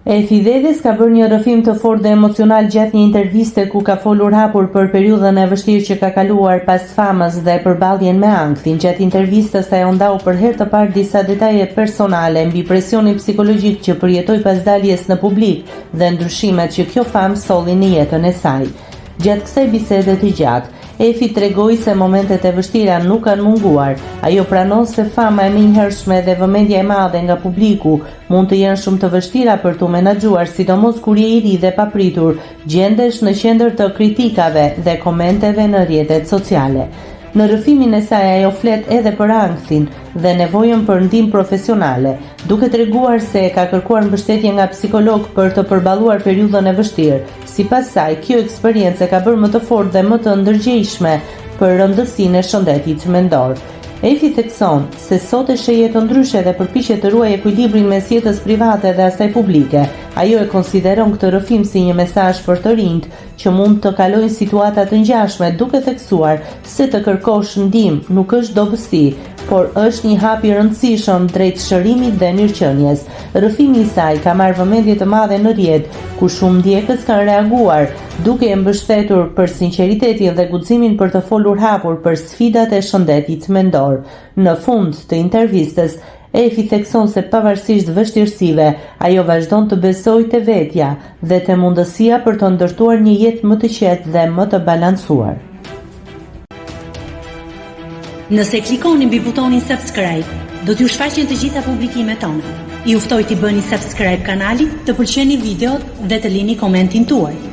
Efi Dedis ka bërë një rrëfim të fortë dhe emocional gjatë një interviste ku ka folur hapur për periudhën e vështirë që ka kaluar pas famës dhe përballjen me ankthin. Gjatë intervistës ajo ndau për herë të parë disa detaje personale mbi presionin psikologjik që përjetoi pas daljes në publik dhe ndryshimet që kjo famë solli në jetën e saj. Gjatë kësaj bisede të gjatë, Efi tregoi se momentet e vështira nuk kanë munguar. Ajo pranon se fama e menjëhershme dhe vëmendja e madhe nga publiku mund të jenë shumë të vështira për tu menaxhuar, sidomos kur je i ri dhe papritur, gjendesh në qendër të kritikave dhe komenteve në rrjetet sociale. Në rrëfimin e saj ajo flet edhe për ankthin dhe nevojën për ndihmë profesionale, duke treguar se ka kërkuar mbështetje nga psikolog për të përballuar periudhën e vështirë. Sipas saj, kjo eksperiencë ka bërë më të fortë dhe më të ndërgjegjshme për rëndësinë e shëndetit mendor. Efi thekson se sot e sheh jetën ndryshe dhe përpiqet të ruajë ekuilibrin mes jetës private dhe asaj publike. Ajo e konsideron këtë rrëfim si një mesazh për të rinjt që mund të kalojnë situata të ngjashme, duke theksuar se të kërkosh ndihmë nuk është dobësi, por është një hap i rëndësishëm drejt shërimit dhe mirëqenies. Rrëfimi i saj ka marrë vëmendje të madhe në rrjet, ku shumë ndjekës kanë reaguar, duke e mbështetur për sinqeritetin dhe guximin për të folur hapur për sfidat e shëndetit mendor. Në fund të intervistës, Efi thekson se pavarësisht vështirësive, ajo vazhdon të besojë te vetja dhe te mundësia për të ndërtuar një jetë më të qetë dhe më të balancuar. Nëse klikoni mbi butonin subscribe, do t'ju shfaqen të gjitha publikimet tona. Ju ftoj t'i bëni subscribe kanalit, të pëlqeni videot dhe të lini komentin tuaj.